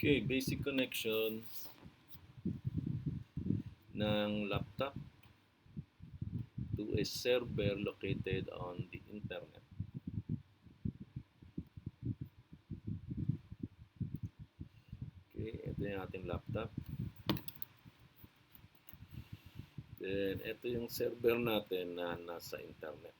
Okay, basic connection ng laptop to a server located on the internet. Okay, ito yung ating laptop. Then, ito yung server natin na nasa internet.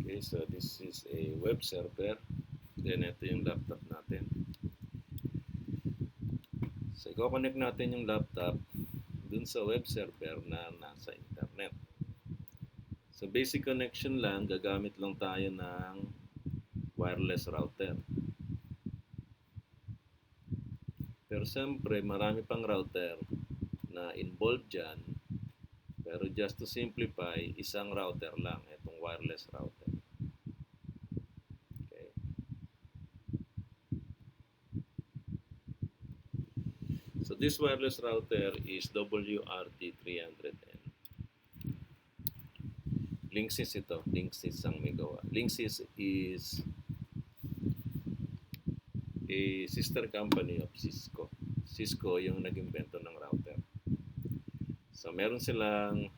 Okay, so this is a web server. Then, ito yung laptop natin. So, i-connect natin yung laptop dun sa web server na nasa internet. So, basic connection lang, gagamit lang tayo ng wireless router. Pero siyempre, marami pang router na involved dyan. Pero just to simplify, isang router lang, itong wireless router. Okay. So this wireless router is WRT300N. Linksys ito. Linksys ang may gawa. Linksys is a sister company of Cisco. Cisco yung nag-invento ng router. So meron silang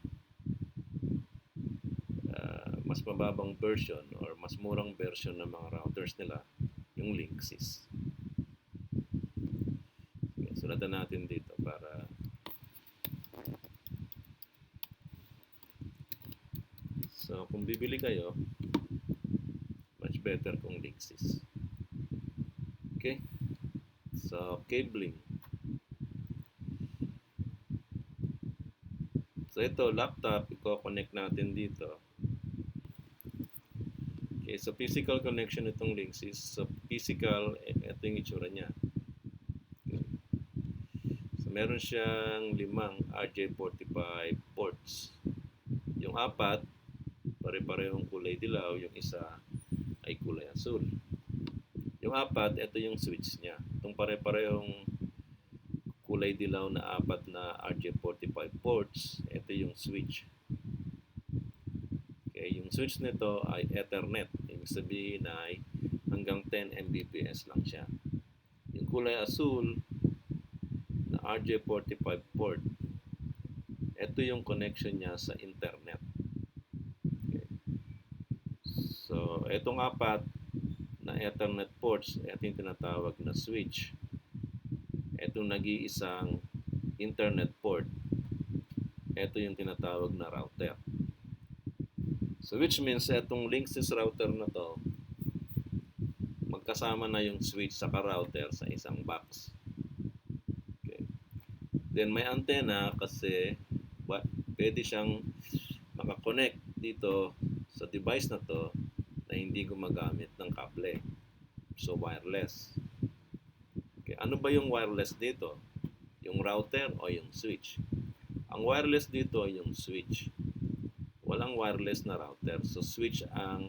mas mababang version or mas murang version ng mga routers nila, yung Linksys. Okay, sulatan natin dito para so kung bibili kayo, much better kung Linksys. Okay? So, cabling. So, ito, laptop, i-connect natin dito. Okay, so physical connection itong Linksys. So, physical, ito yung itsura niya. Okay. So, meron siyang 5 RJ45 ports. Yung 4, pare-parehong kulay dilaw. Yung isa ay kulay asul. Yung 4, ito yung switch niya. Itong pare-parehong kulay dilaw na 4 na RJ45 ports, ito yung switch. Okay, yung switch nito ay Ethernet. Ibig sabihin ay hanggang 10 Mbps lang siya. Yung kulay asul na RJ45 port, ito yung connection niya sa internet. Okay. So, itong 4 na Ethernet ports, ito yung tinatawag na switch. Itong nag-iisang internet port, ito yung tinatawag na router. So which means itong Linksys router na to, magkasama na yung switch sa router sa isang box. Okay. Then may antenna kasi pwede siyang makakonect dito sa device na to na hindi gumagamit ng kable. So wireless. Okay. Ano ba yung wireless dito? Yung router o yung switch? Ang wireless dito ay yung switch. Walang wireless na router. So switch ang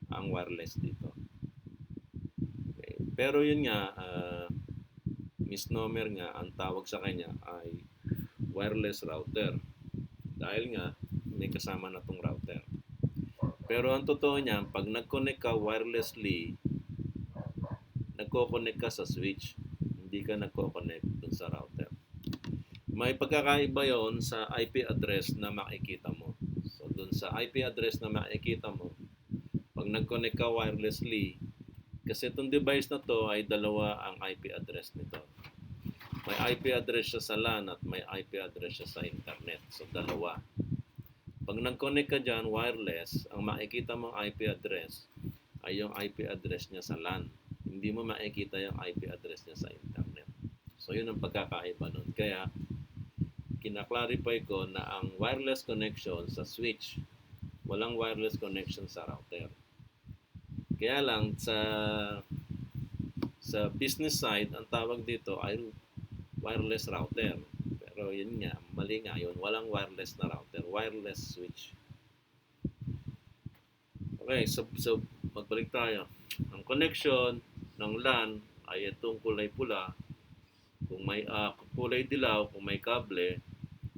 wireless dito. Okay. Pero yun nga, misnomer nga, ang tawag sa kanya ay wireless router. Dahil nga, may kasama na tong router. Pero ang totoo niyan, pag nag-connect ka wirelessly, nagko-connect ka sa switch. Hindi ka nagko-connect dun sa router. May pagkakaiba yon sa IP address na makikita mo. So, dun sa IP address na makikita mo, pag nag-connect ka wirelessly, kasi itong device na to ay dalawa ang IP address nito. May IP address siya sa LAN at may IP address siya sa internet. So, dalawa. Pag nag-connect ka dyan wireless, ang makikita mong IP address ay yung IP address niya sa LAN. Hindi mo makikita yung IP address niya sa internet. So, yun ang pagkakaiba nun. Kaya, kinaklarify ko na ang wireless connection sa switch, walang wireless connection sa router. Kaya lang, sa business side, ang tawag dito ay wireless router. Pero yun nga, mali nga yun. Walang wireless na router, wireless switch. Okay, so magbalik tayo. Ang connection ng LAN ay itong kulay pula. Kung may kulay dilaw, kung may kable,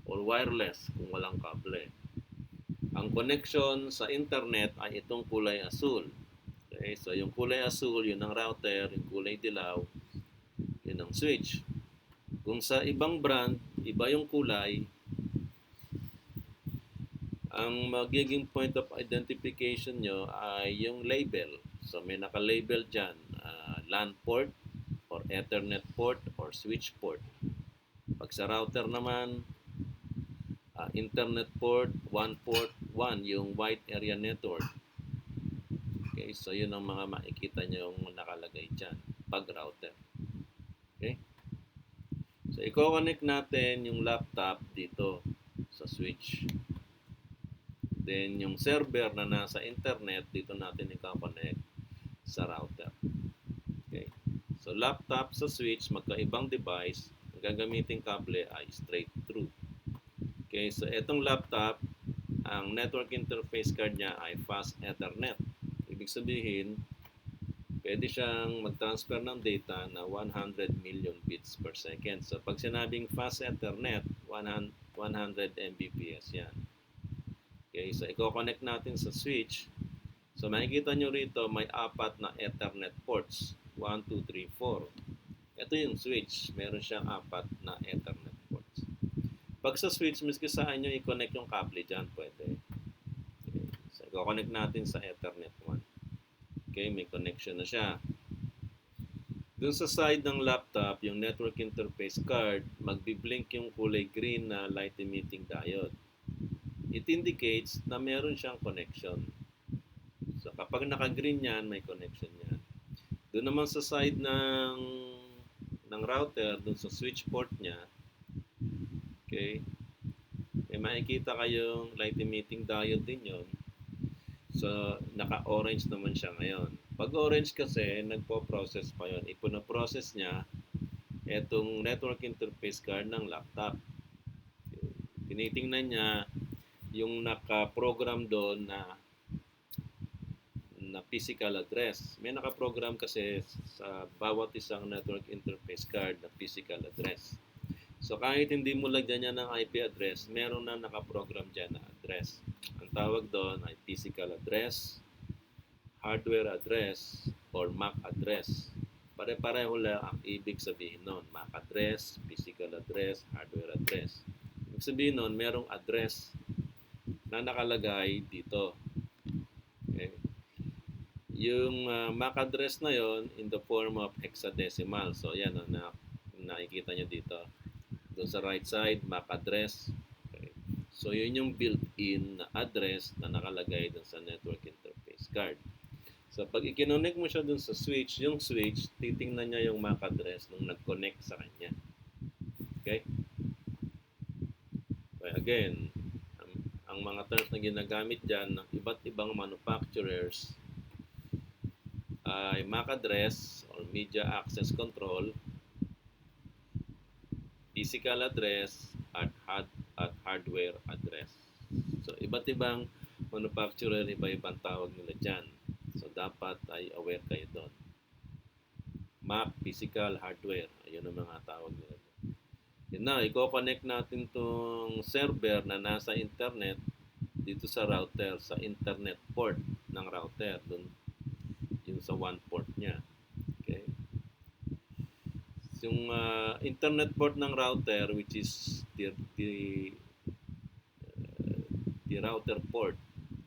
or wireless kung walang kable. Ang connection sa internet ay itong kulay asul. Okay, so yung kulay asul, yun ang router, yung kulay dilaw, yun ang switch. Kung sa ibang brand, iba yung kulay, ang magiging point of identification nyo ay yung label. So may naka-label dyan, LAN port, or Ethernet port, or switch port. Pag sa router naman, internet port 1 yung white area network. Okay, so yun ang mga makikita nyo yung nakalagay dyan pag router. Okay, so i-connect natin yung laptop dito sa switch. Then yung server na nasa internet, dito natin i-connect sa router. Okay, so laptop sa switch, magkaibang device, ang gagamitin kable ay straight through. Okay, so itong laptop, ang network interface card niya ay fast Ethernet. Ibig sabihin, pwede siyang mag-transfer ng data na 100 million bits per second. So pag sinabing fast Ethernet, 100 Mbps yan. Okay, so i-connect natin sa switch. So makikita nyo rito, may 4 na Ethernet ports. 1, 2, 3, 4. Ito yung switch. Meron siyang 4 na Ethernet ports. Pag sa switch, miski saan nyo i-connect yung kable dyan, pwede. Okay. So, i-connect natin sa Ethernet 1. Okay, may connection na siya. Dun sa side ng laptop, yung network interface card, magbi-blink yung kulay green na light emitting diode. It indicates na meron siyang connection. So, kapag naka-green yan, may connection yan. Doon naman sa side ng router, dun sa switch port niya, okay, may makikita kayong light emitting diode din yun. So, naka-orange naman siya ngayon. Pag orange kasi, nagpo-process pa yun. Ipuno-process niya itong network interface card ng laptop. Tinitingnan niya yung naka-program doon na physical address. May naka-program kasi sa bawat isang network interface card na physical address. So kahit hindi mo lagyan niya ng IP address, meron na naka-program dyan na address. Ang tawag doon ay physical address, hardware address, or MAC address. Pare-pareho lang ang ibig sabihin nun. MAC address, physical address, hardware address. Ibig sabihin nun, merong address na nakalagay dito. Okay. Yung MAC address na yon in the form of hexadecimal. So yan, nakikita nyo dito. Doon sa right side, MAC address. Okay. So yun yung built-in na address na nakalagay doon sa network interface card. So pag i-connect mo siya doon sa switch, yung switch, titingnan niya yung MAC address nung nag-connect sa kanya. Okay? So again, ang mga terms na ginagamit dyan ng iba't ibang manufacturers ay MAC address or media access control, physical address, at hardware address. So iba't ibang manufacturer, iba-ibang tawag nila dyan. So dapat ay aware kayo doon. MAC, physical, hardware, ayun ang mga tawag nila. Yun na, i-connect natin tong server na nasa internet dito sa router, sa internet port ng router, dun, yung sa one port niya. Okay. Yung internet port ng router, which is the router port.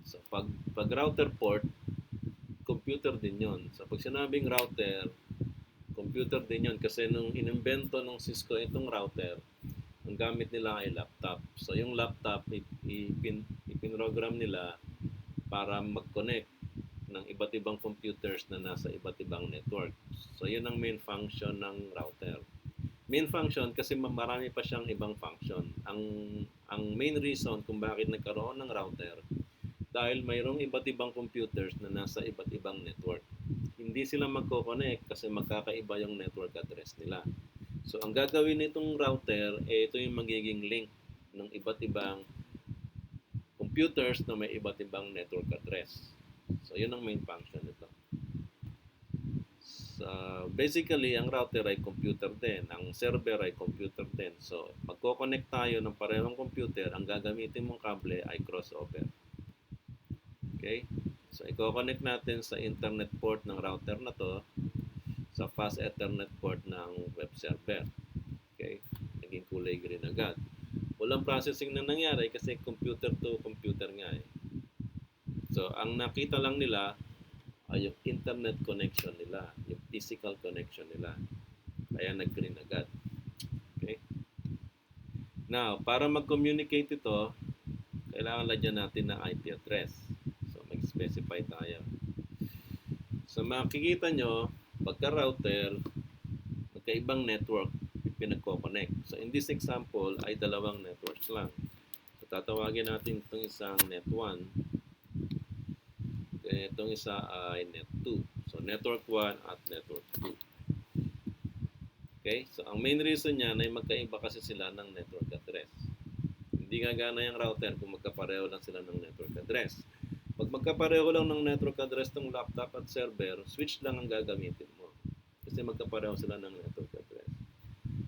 So pag router port, computer din yon. So pag sinabing router, computer din yon kasi nung inimbento ng Cisco itong router, ang gamit nila ay laptop. So yung laptop, ipinrogram nila para mag-connect ng iba't ibang computers na nasa iba't ibang network. So yun ang main function ng router. Main function kasi marami pa siyang ibang function. Ang main reason kung bakit nagkaroon ng router, dahil mayroong iba't ibang computers na nasa iba't ibang network. Hindi sila magko-connect kasi magkakaiba yung network address nila. So, ang gagawin nitong router, ito yung magiging link ng iba't ibang computers na may iba't ibang network address. So, yun ang main function nito. Basically, ang router ay computer din, ang server ay computer din. So, magko-connect tayo ng parehong computer, ang gagamitin mong kable ay crossover. Okay? So, i-connect natin sa internet port ng router na to sa fast Ethernet port ng web server. Okay? Naging kulay green agad. Walang processing na nangyari kasi computer to computer nga eh. So, ang nakita lang nila ay yung internet connection nila, yung physical connection nila. Kaya nag-green agad. Okay? Now, para mag-communicate ito, kailangan lagyan natin ng IP address. So, mag-specify tayo. So, makikita nyo, pagka-router, magkaibang network pinagko-connect. So, in this example, ay dalawang networks lang. So, tatawagin natin itong isang net 1. Okay, itong isa ay net 2. So, network 1 at network 2. Okay? So, ang main reason niyan ay magkaiba kasi sila ng network address. Hindi gagana yung router kung magkapareho lang sila ng network address. Pag magkapareho lang ng network address ng laptop at server, switch lang ang gagamitin mo. Kasi magkapareho sila ng network address.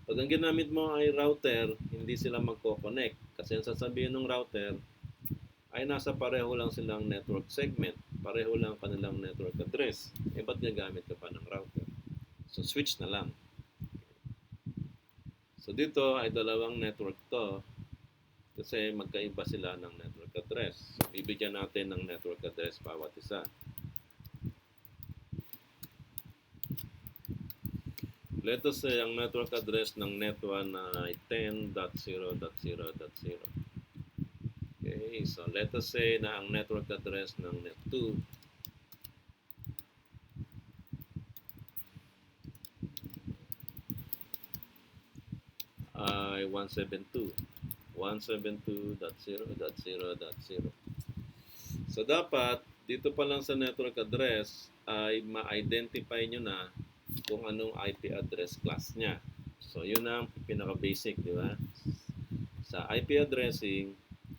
Pag ang ginamit mo ay router, hindi sila magko-connect. Kasi ang sasabihin ng router ay nasa pareho lang silang network segment. Pareho lang kanilang network address. Eh, ba't gagamit ka pa ng router? So, switch na lang. So, dito ay dalawang network to kasi magkaiba sila ng network address. So, bibigyan natin ng network address bawat isa. Let us say ang network address ng net 1 ay 10.0.0.0. Okay, so let us say na ang network address ng net 2 ay 172.172.0.0.0. So dapat dito pa lang sa network address ay ma-identify nyo na kung anong IP address class niya. So yun ang pinaka-basic, di ba? Sa IP addressing,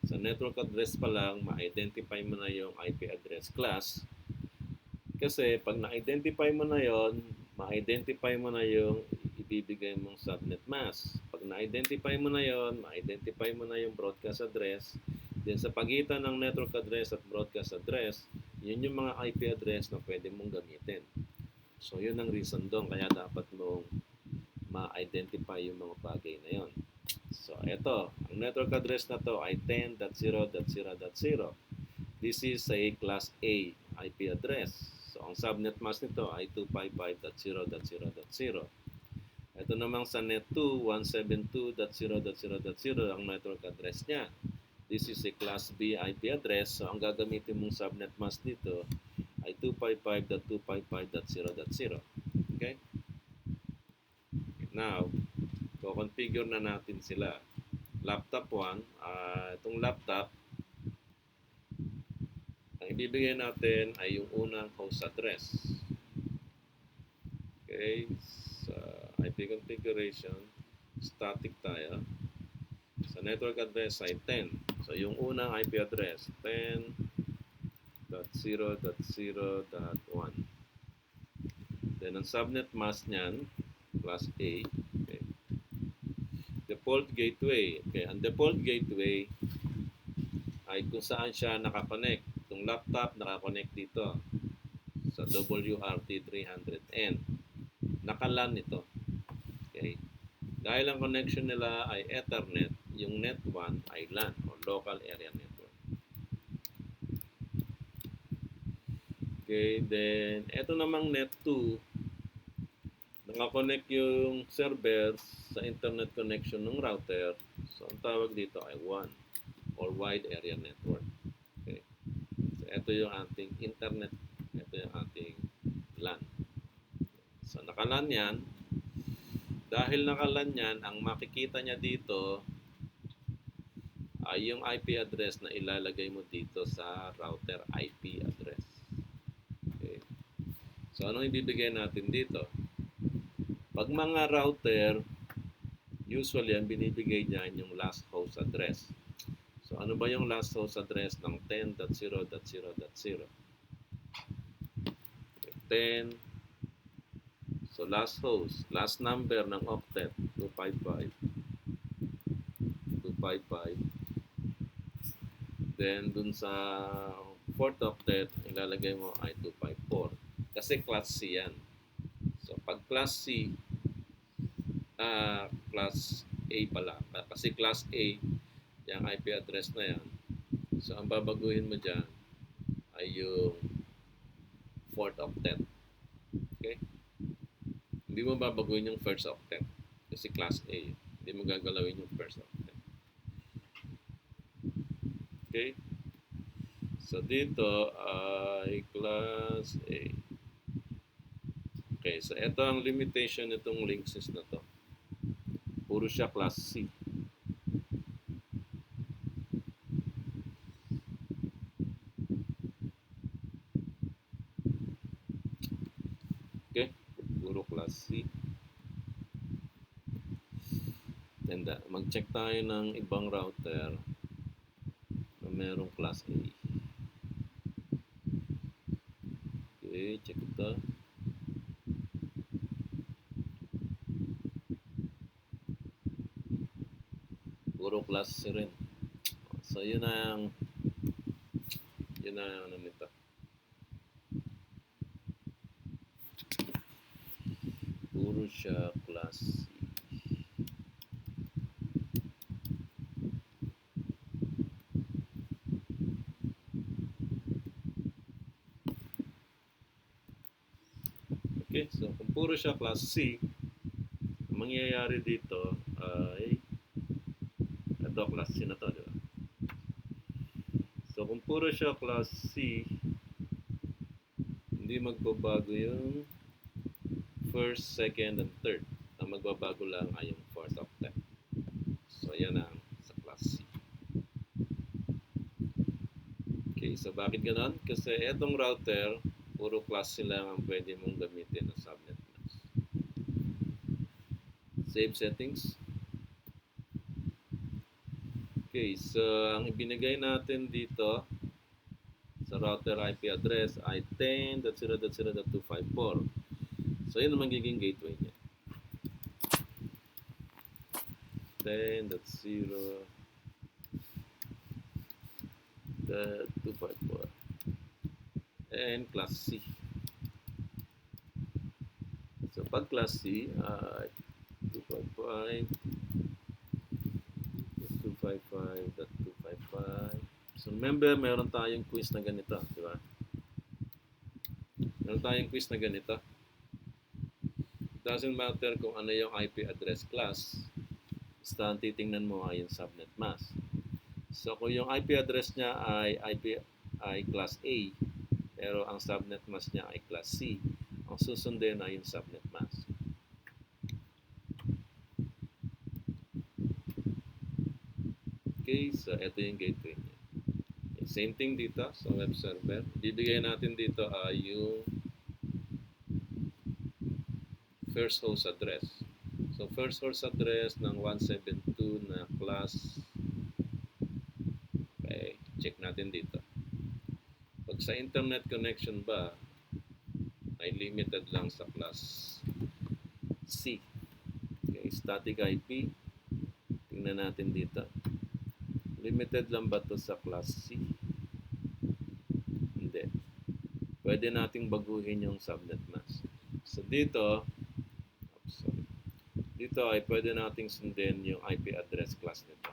sa network address pa lang, ma-identify mo na yung IP address class. Kasi pag na-identify mo na yon, ma-identify mo na yung ibibigay mong subnet mask. Pag na-identify mo na yon, ma-identify mo na yung broadcast address. Then sa pagitan ng network address at broadcast address, yun yung mga IP address na pwede mong gamitin. So yun ang reason doon, kaya dapat mong ma-identify yung mga bagay na yon. So ito, ang network address na to ay 10.0.0.0. This is a class A IP address. So ang subnet mask nito ay 255.0.0.0. Ito namang sa net 2, 172.0.0.0 ang network address niya. This is a class B IP address. So ang gagamitin mong subnet mask dito ay 255.255.0.0. Okay? Now, configure na natin sila. Laptop 1, itong laptop, ang ibibigay natin ay yung unang host address. Okay, sa IP configuration, static tayo. Sa network address ay 10. So, yung unang IP address, 10.0.0.1. Then, ang subnet mask niyan, class A. Okay. Default gateway. Okay, ang default gateway ay kung saan siya nakakonect. Itong laptop nakakonect dito sa WRT300N. Naka-LAN ito. Okay. Dahil ang connection nila ay Ethernet, yung net 1 ay LAN o local area network. Okay, then ito namang net 2, nakakonect yung server sa internet connection ng router. So, ang tawag dito ay 1 or wide area network. Okay. So, ito yung ating internet. Ito yung ating LAN. So, naka-LAN yan. Dahil naka-LAN yan, ang makikita niya dito ay yung IP address na ilalagay mo dito sa router IP address. Okay. So, anong ibibigay natin dito? Pag mga router, usually ang binibigay niyan yung last host address. So, ano ba yung last host address ng 10.0.0.0? 10 So last host, last number ng octet, 255. 255. Then dun sa fourth octet, ilalagay mo ay 254. Kasi class C yan. So pag class C, class A pala. Kasi class A, yung IP address na yan. So ang babaguhin mo dyan ay yung fourth octet. Okay? Hindi mo babaguhin yung first octet. Kasi class A. Hindi mo gagalawin yung first octet. Okay? So dito ay class A. Okay, so ito ang limitation nitong linksys na to. Puro siya class C. Okay? Puro class C. And mag-check tayo ng ibang router na merong class A. Okay, check ito. Puro class C rin. So yun ang ano nito. Puro siya class C. Okay, so kung puro siya class C, ang mangyayari dito ay ito class C na to, di ba? So kung puro siya class C, hindi magbabago yung first, second, and third. Ang magbabago lang ay yung fourth octet. So yan ang sa class C. Okay, so bakit ganon? Kasi etong router, puro class C lang ang pwede mong gamitin na subnet mask. Save settings. Okay, so ang ibinigay natin dito sa router IP address ay 10.0.0.254. So yun ang magiging gateway niya. 10.0.254 and class C. So pag class C ay 255.255. So remember, meron tayong quiz na ganito, di ba? Meron tayong quiz na ganito. It doesn't matter kung ano yung IP address class. Basta ang titingnan mo ay yung subnet mask. So kung yung IP address niya ay class A, pero ang subnet mask niya ay class C, ang susundin ay yung subnet mask. Okay, so ito yung gateway niya. Okay, same thing dito sa web server. Dibigay natin dito ay yung first host address. So first host address ng 172 na class. Okay, check natin dito. Pag sa internet connection ba, ay limited lang sa class C. Okay, static IP. Tingnan natin dito. Limited lang ba to sa class C? Hindi. Pwede nating baguhin yung subnet mask. So dito ay pwede nating sundin yung IP address class nito.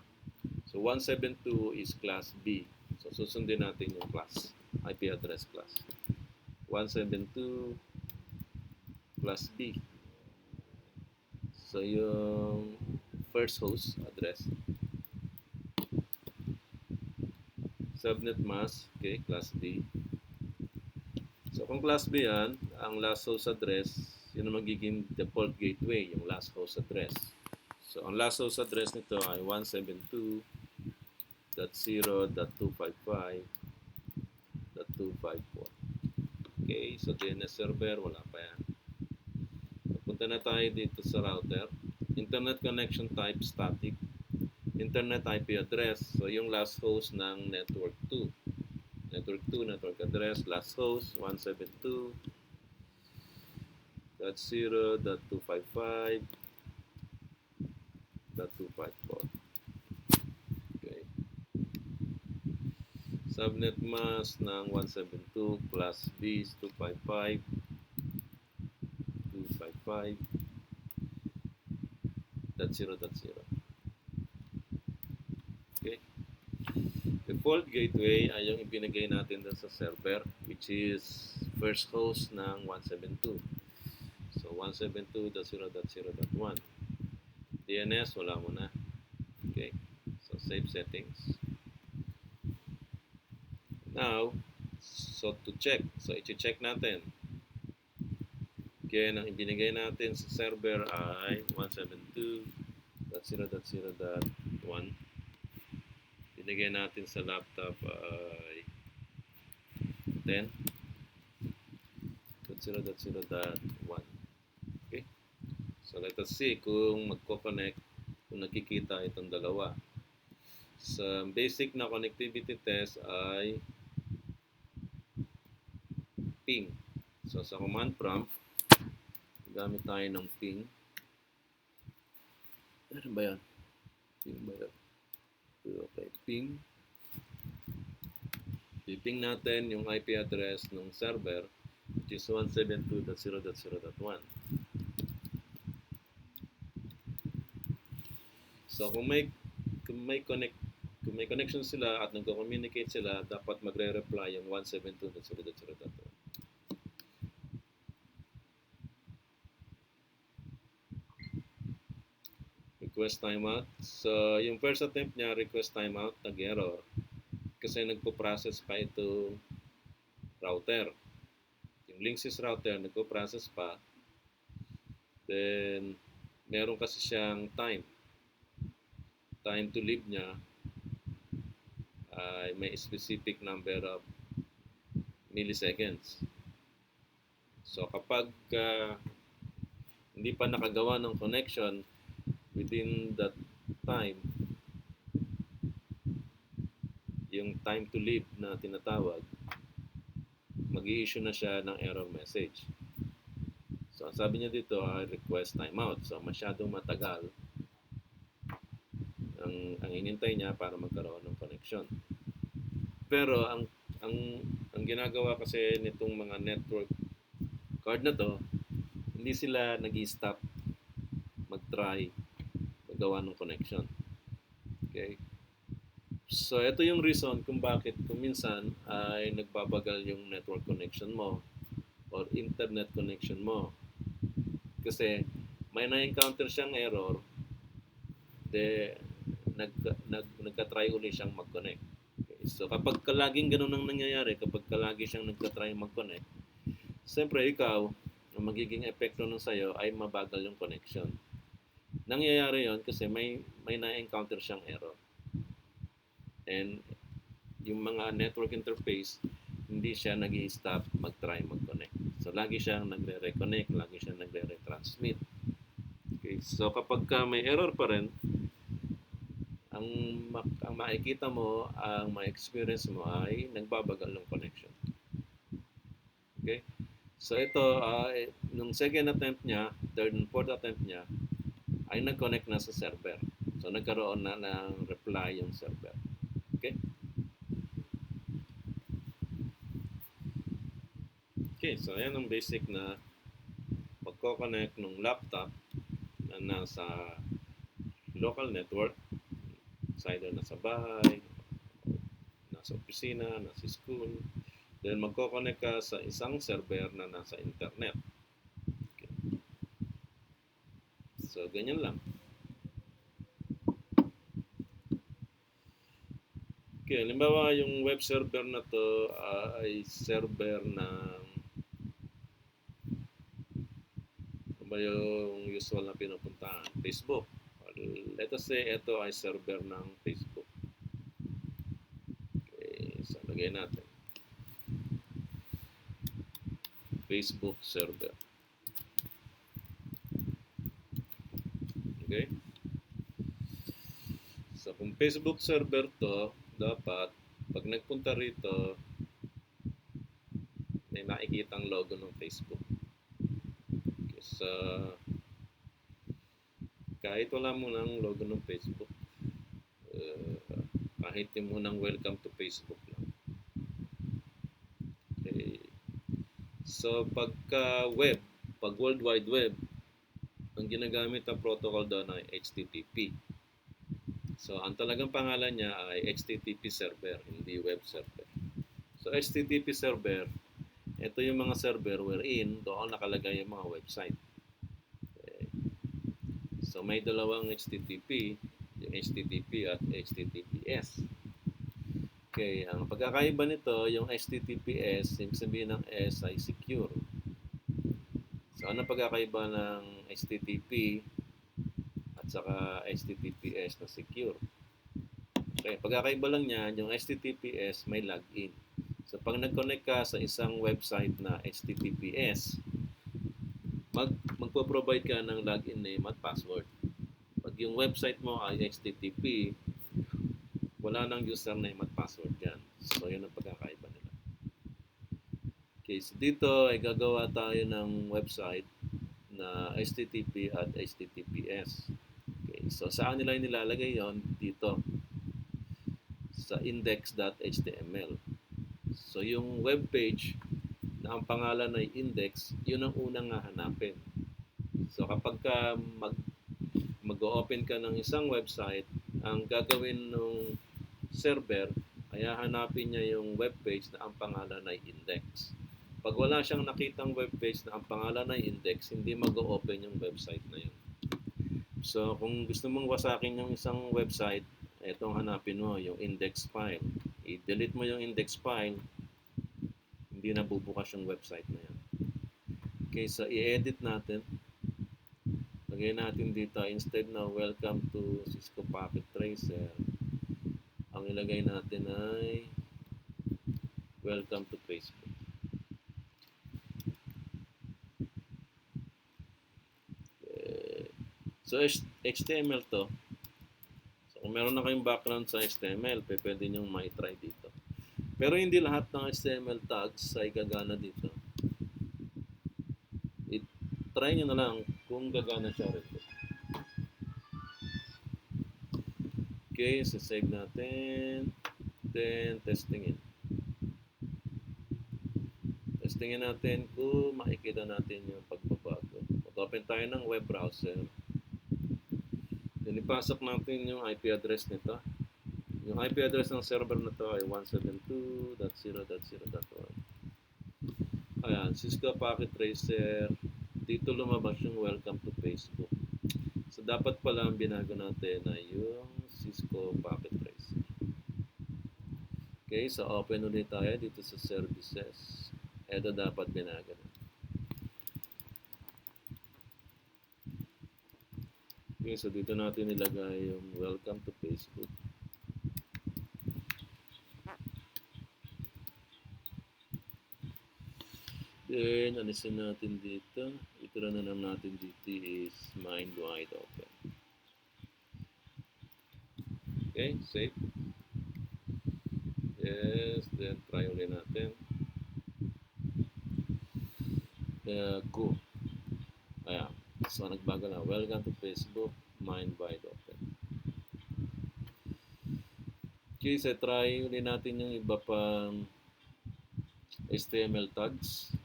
So 172 is class B. So susundin natin yung class, IP address class. 172 class B. So yung first host address. Subnet mask, okay, class B. So kung class B yan, ang last host address, yun ang magiging default gateway, yung last host address. So ang last host address nito ay 172.0.255.254. Okay, so DNS server, wala pa yan. Punta na tayo dito sa router. Internet connection type static. Internet IP address. So yung last host ng network 2. Network 2, network address, last host, 172. .0.255.254. Okay. Subnet mask ng 172 class B is 255.255.0.0. Okay. Default gateway ay yung ibinigay natin dun sa server, which is first host ng 172. So 172.0.0.1. DNS, wala mo na. Okay. So save settings. Now, so to check. So i-check natin. Okay, ang ibinigay natin sa server ay 172.0.0.1. Binigay natin sa laptop ay 10.0.0.1. Okay? So let us see kung magko-connect, kung nakikita itong dalawa. Sa basic na connectivity test ay ping. So sa command prompt, gamit tayo ng ping. Ano ba yan? Ping ba yan? Okay, ping. Piping natin yung IP address ng server, which is 172.0.0.1. So kung may connection sila at nagko-communicate sila, dapat magre-reply yung 172.0.0.1. Request timeout. So yung first attempt niya, request timeout, nag-error. Kasi nagpo-process pa ito router. Yung Linksys router, nagpo-process pa. Then, meron kasi siyang time. Time to leave niya ay may specific number of milliseconds. So, kapag hindi pa nakagawa ng connection within that time, yung time to leave na tinatawag, mag-i-issue na siya ng error message. So, ang sabi niya dito ay request timeout. So, masyadong matagal ang inintay niya para magkaroon ng connection. Pero ang ginagawa kasi nitong mga network card na to, hindi sila nag-i-stop mag-try magawa ng connection. Okay? So, ito yung reason kung bakit kung minsan ay nagbabagal yung network connection mo or internet connection mo. Kasi may na-encounter siyang error, nagka-try uli siyang mag-connect. Okay. So kapag laging ganun ang nangyayari, kapag lagi siyang nagka-try mag-connect, siyempre ikaw, ang magiging epekto nun sa'yo ay mabagal yung connection. Nangyayari yon kasi may na-encounter siyang error. And yung mga network interface, hindi siya nag-i-stop mag-try mag-connect. So lagi siyang nagre-reconnect, lagi siyang nagre-retransmit. Okay, so kapag may error pa rin, ang makikita mo, ang ma-experience mo ay nagbabagal ng connection. Okay? So ito, nung second attempt niya, third and fourth attempt niya, ay nag-connect na sa server. So nagkaroon na ng reply yung server. Okay? Okay, so ayan ang basic na pagko-connect ng laptop na nasa local network, either nasa bahay, nasa opisina, nasa school. Then magko-connect ka sa isang server na nasa internet. Okay. So ganyan lang. Okay, halimbawa yung web server na to ay server ng ano ba yung usual na pinupuntahan? Facebook. Let us say ito ay server ng Facebook. Okay, so lagay natin. Facebook server. Okay? So kung Facebook server to, dapat pag nagpunta rito, may makikitang logo ng Facebook. sa kahit wala mo ng logo ng Facebook, uh, kahit yung munang welcome to Facebook lang. Okay. So pagka web, pag World Wide Web, ang ginagamit na protocol doon ay HTTP. So ang talagang pangalan niya ay HTTP server, hindi web server. So HTTP server, ito yung mga server wherein doon nakalagay yung mga website. Okay. So may dalawang HTTP, yung HTTP at HTTPS. Okay, ang pagkakaiba nito, yung HTTPS, yung sabihin ng S ay secure. So ano pagkakaiba ng HTTP at saka HTTPS na secure? Okay, pagkakaiba lang niya, yung HTTPS may login. So pag nag-connect ka sa isang website na HTTPS, magpo-provide ka ng login name at password. Pag yung website mo ay HTTP, wala nang username at password dyan. So yun ang pagkakaiba nila. Okay, so dito ay gagawa tayo ng website na HTTP at HTTPS. Okay, so saan nila nilalagay yon? Dito sa index.html. So yung web page na ang pangalan ay index, yun ang unang hahanapin. So kapag ka mag-open ka ng isang website, ang gagawin ng server ay hahanapin niya yung web page na ang pangalan ay index. Pag wala siyang nakitang web page na ang pangalan ay index, hindi mag-open yung website na yun. So kung gusto mong wasakin yung isang website, itong hanapin mo, yung index file. I-delete mo yung index file, hindi na bubukas yung website na yan. Okay, so i-edit natin. Lagay natin dito, instead na welcome to Cisco Packet Tracer, ang ilagay natin ay welcome to Facebook. Okay. So HTML to. So kung meron na kayong background sa HTML, pwede nyo ma-try dito. Pero hindi lahat ng HTML tags ay gagana dito. I-try nyo na lang kung gagana siya rin. Okay, so save natin. Then, testingin. Testingin natin kung makikita natin yung pagbabago. Mag-open tayo ng web browser. Then, ipasok natin yung IP address nito. Yung IP address ng server na to ay 172.0.0.1. Ayan, Cisco Packet Tracer. Dito lumabas yung welcome to Facebook. So, dapat pala ang binago natin ay yung Cisco Packet Tracer. Okay, so open ulit tayo dito sa services. Ito dapat binago na. Okay, so dito natin ilagay yung welcome to Facebook. Then, alisin natin dito. Itira na lang natin dito is mind wide open. Okay, save. Yes, then try ulit natin. Go. Ayan. So, nagbago na. Welcome to Facebook, mind wide open. Okay, so try ulit natin yung iba pang HTML tags.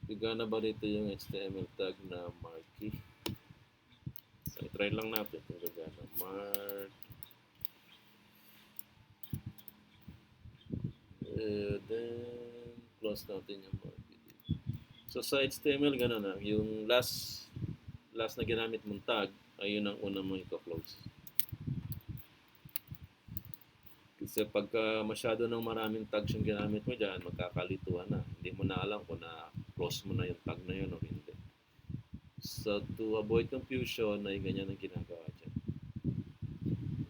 Gagana ba dito yung HTML tag na marquee? So, try lang natin kung gagana. Mark. Then, close natin yung marquee dito. So, sa HTML, gano'n na. Yung last na ginamit mong tag, ay yun ang una mong i-close. Kasi pagka masyado ng maraming tags yung ginamit mo dyan, magkakalituhan na. Hindi mo na alam kung na-close mo na yung tag na yun o hindi. So, to avoid confusion, ay ganyan ang ginagawa dyan.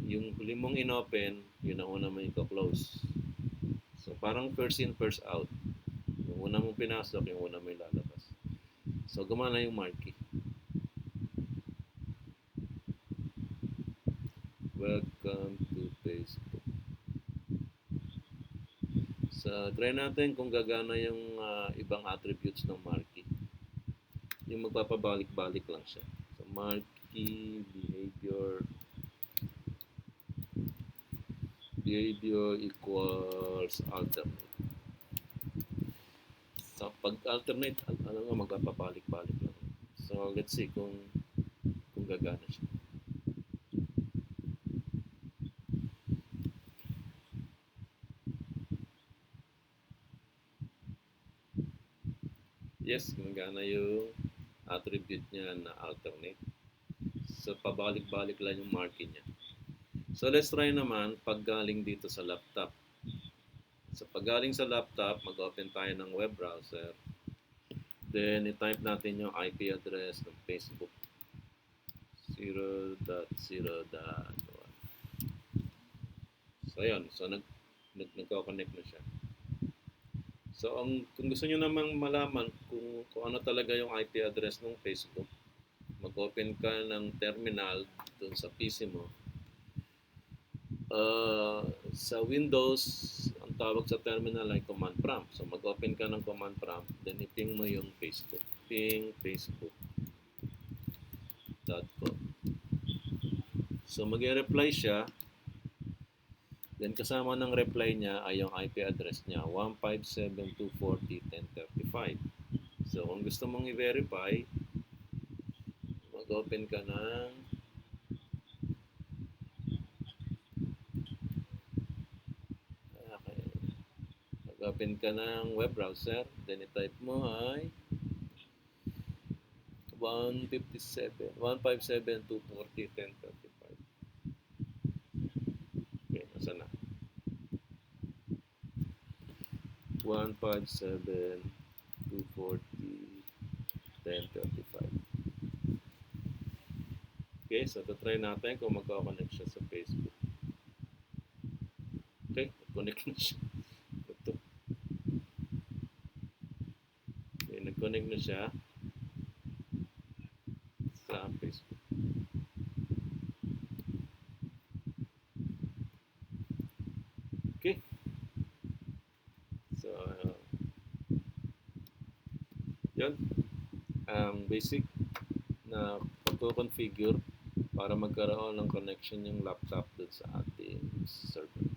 Yung huli mong in-open, yun ang una mong i-close. So, parang first in, first out. Yung una mong pinasok, yung una mong ilalabas. So, gumana yung marquee. Welcome to Facebook. So, try natin kung gagana yung ibang attributes ng marquee. yung magpapabalik-balik lang siya. So, marquee behavior equals alternate. So, pag alternate, ano nga, magpapabalik-balik lang. So, let's see kung gagana siya. Yes, gumagana yung attribute niya na alternate. So, pabalik-balik lang yung marking niya. So, let's try naman pag galing dito sa laptop. So, pag galing sa laptop, mag-open tayo ng web browser. Then, i-type natin yung IP address ng Facebook. 0.0.1. So, yun. So, nagko-connect na siya. So, kung gusto nyo namang malaman kung ano talaga yung IP address ng Facebook, mag-open ka ng terminal dun sa PC mo. Sa Windows, ang tawag sa terminal ay command prompt. So, mag-open ka ng command prompt, then i-ping mo yung Facebook. Ping facebook.com. So, mag-reply siya. Then, kasama ng reply niya ay yung IP address niya, 157.240.1035. So, kung gusto mong i-verify, mag-open ka ng mag-open ka ng web browser, then i-type mo ay 157.240.1035. Okay, nasa na? 157.240.1035. Okay, so try natin kung magkoconnect siya sa Facebook. Okay, connect na siya. Ito. Okay, nag-connect na siya sa Facebook. Okay. So, yun. Ang basic na pagko-configure para magkaroon ng connection yung laptop dun sa ating server.